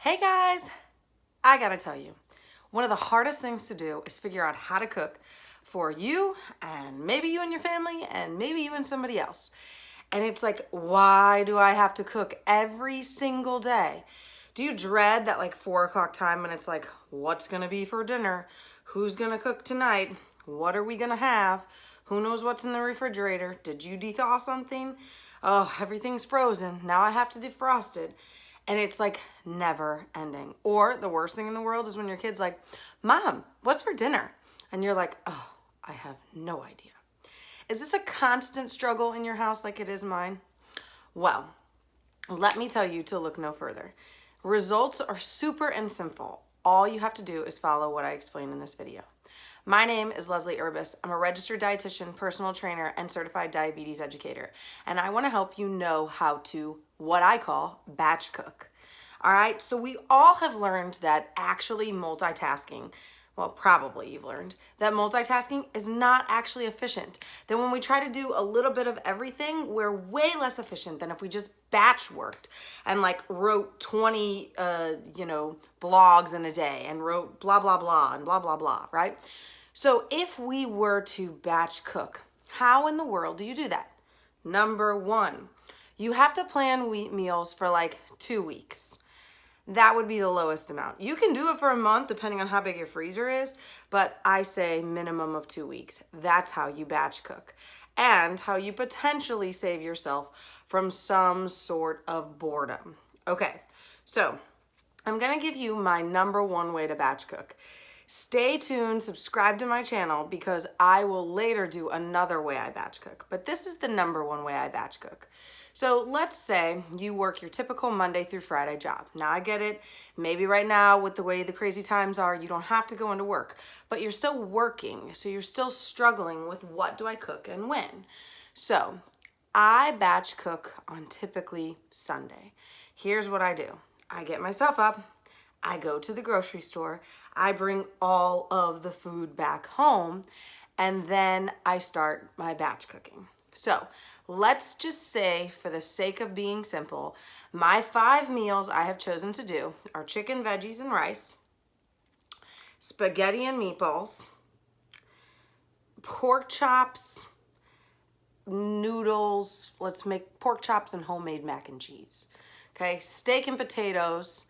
Hey guys, I gotta tell you, one of the hardest things to do is figure out how to cook for you and maybe you and your family and maybe you and somebody else. And it's like, why do I have to cook every single day? Do you dread that like 4 o'clock time when it's like, what's gonna be for dinner? Who's gonna cook tonight? What are we gonna have? Who knows what's in the refrigerator? Did you thaw something? Oh, everything's frozen. Now I have to defrost it. And it's like never ending. Or the worst thing in the world is when your kid's like, Mom, what's for dinner? And you're like, oh, I have no idea. Is this a constant struggle in your house like it is mine? Well, let me tell you to look no further. Results are super and simple. All you have to do is follow what I explain in this video. My name is Leslie Urbis. I'm a registered dietitian, personal trainer, and certified diabetes educator. And I want to help you know how to, what I call, batch cook. All right, so we all have learned that actually multitasking, well, probably you've learned, that multitasking is not actually efficient. That when we try to do a little bit of everything, we're way less efficient than if we just batch worked and like wrote 20, blogs in a day and wrote blah, blah, blah and blah, blah, blah, right? So if we were to batch cook, how in the world do you do that? Number one, you have to plan meals for like 2 weeks. That would be the lowest amount. You can do it for a month depending on how big your freezer is, but I say minimum of 2 weeks. That's how you batch cook and how you potentially save yourself from some sort of boredom. Okay, so I'm gonna give you my number one way to batch cook. Stay tuned, subscribe to my channel because I will later do another way I batch cook, but this is the number one way I batch cook. So let's say you work your typical Monday through Friday job. Now I get it, maybe right now with the way the crazy times are, you don't have to go into work, but you're still working, so you're still struggling with what do I cook and when. So I batch cook on typically Sunday. Here's what I do. I get myself up, I go to the grocery store, I bring all of the food back home, and then I start my batch cooking. So let's just say, for the sake of being simple, my 5 meals I have chosen to do are chicken, veggies, and rice, spaghetti and meatballs, pork chops, noodles, let's make pork chops and homemade mac and cheese. Okay, steak and potatoes,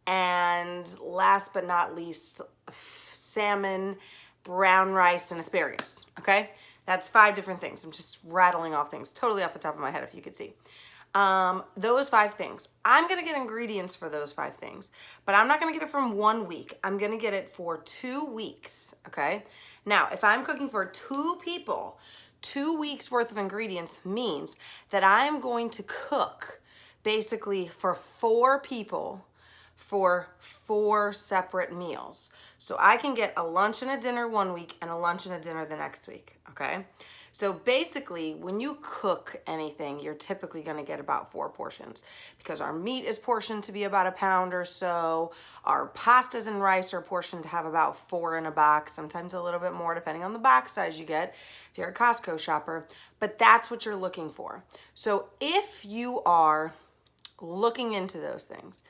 and last but not least, salmon, brown rice, and asparagus. Okay, that's 5 different things. I'm just rattling off things totally off the top of my head if you could see. Those 5 things. I'm gonna get ingredients for those 5 things, but I'm not gonna get it from 1 week. I'm gonna get it for 2 weeks, okay? Now, if I'm cooking for 2 people, 2 weeks worth of ingredients means that I'm going to cook basically for 4 people for 4 separate meals. So I can get a lunch and a dinner 1 week and a lunch and a dinner the next week, okay? So basically, when you cook anything, you're typically gonna get about 4 portions because our meat is portioned to be about a pound or so. Our pastas and rice are portioned to have about 4 in a box, sometimes a little bit more depending on the box size you get if you're a Costco shopper, but that's what you're looking for. So if you are looking into those things,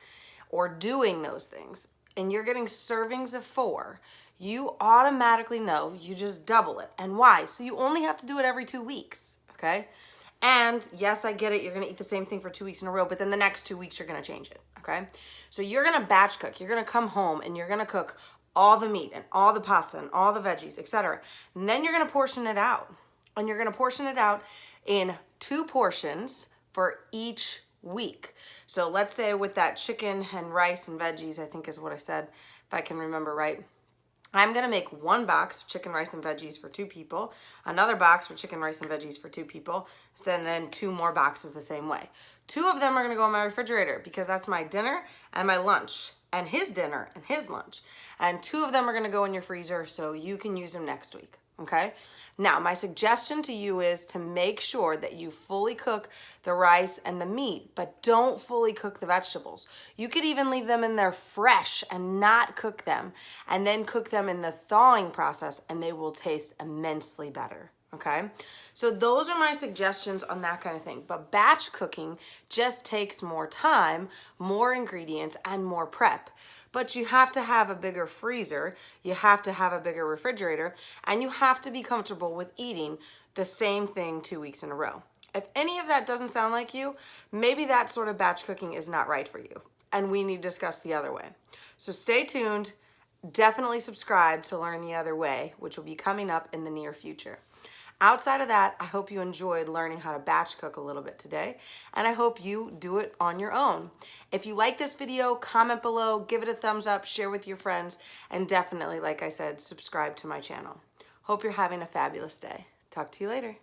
or doing those things, and you're getting servings of 4, you automatically know you just double it. And why? So you only have to do it every 2 weeks, okay? And yes, I get it, you're gonna eat the same thing for 2 weeks in a row, but then the next 2 weeks you're gonna change it, okay? So you're gonna batch cook, you're gonna come home and you're gonna cook all the meat and all the pasta and all the veggies, etc. And then you're gonna portion it out. And you're gonna portion it out in 2 portions for each week. So let's say with that chicken and rice and veggies, I think is what I said, if I can remember right, I'm gonna make 1 box of chicken, rice, and veggies for 2 people, another box for chicken, rice, and veggies for 2 people, then 2 more boxes the same way. 2 of them are gonna go in my refrigerator because that's my dinner and my lunch, and his dinner and his lunch. And 2 of them are gonna go in your freezer so you can use them next week, okay? Now, my suggestion to you is to make sure that you fully cook the rice and the meat, but don't fully cook the vegetables. You could even leave them in there fresh and not cook them, and then cook them in the thawing process, and they will taste immensely better, okay? So those are my suggestions on that kind of thing. But batch cooking just takes more time, more ingredients, and more prep. But you have to have a bigger freezer, you have to have a bigger refrigerator, and you have to be comfortable with eating the same thing 2 weeks in a row. If any of that doesn't sound like you, maybe that sort of batch cooking is not right for you, and we need to discuss the other way. So stay tuned. Definitely subscribe to learn the other way, which will be coming up in the near future. Outside of that, I hope you enjoyed learning how to batch cook a little bit today, and I hope you do it on your own. If you like this video, comment below, give it a thumbs up, share with your friends, and definitely, like I said, subscribe to my channel. Hope you're having a fabulous day. Talk to you later.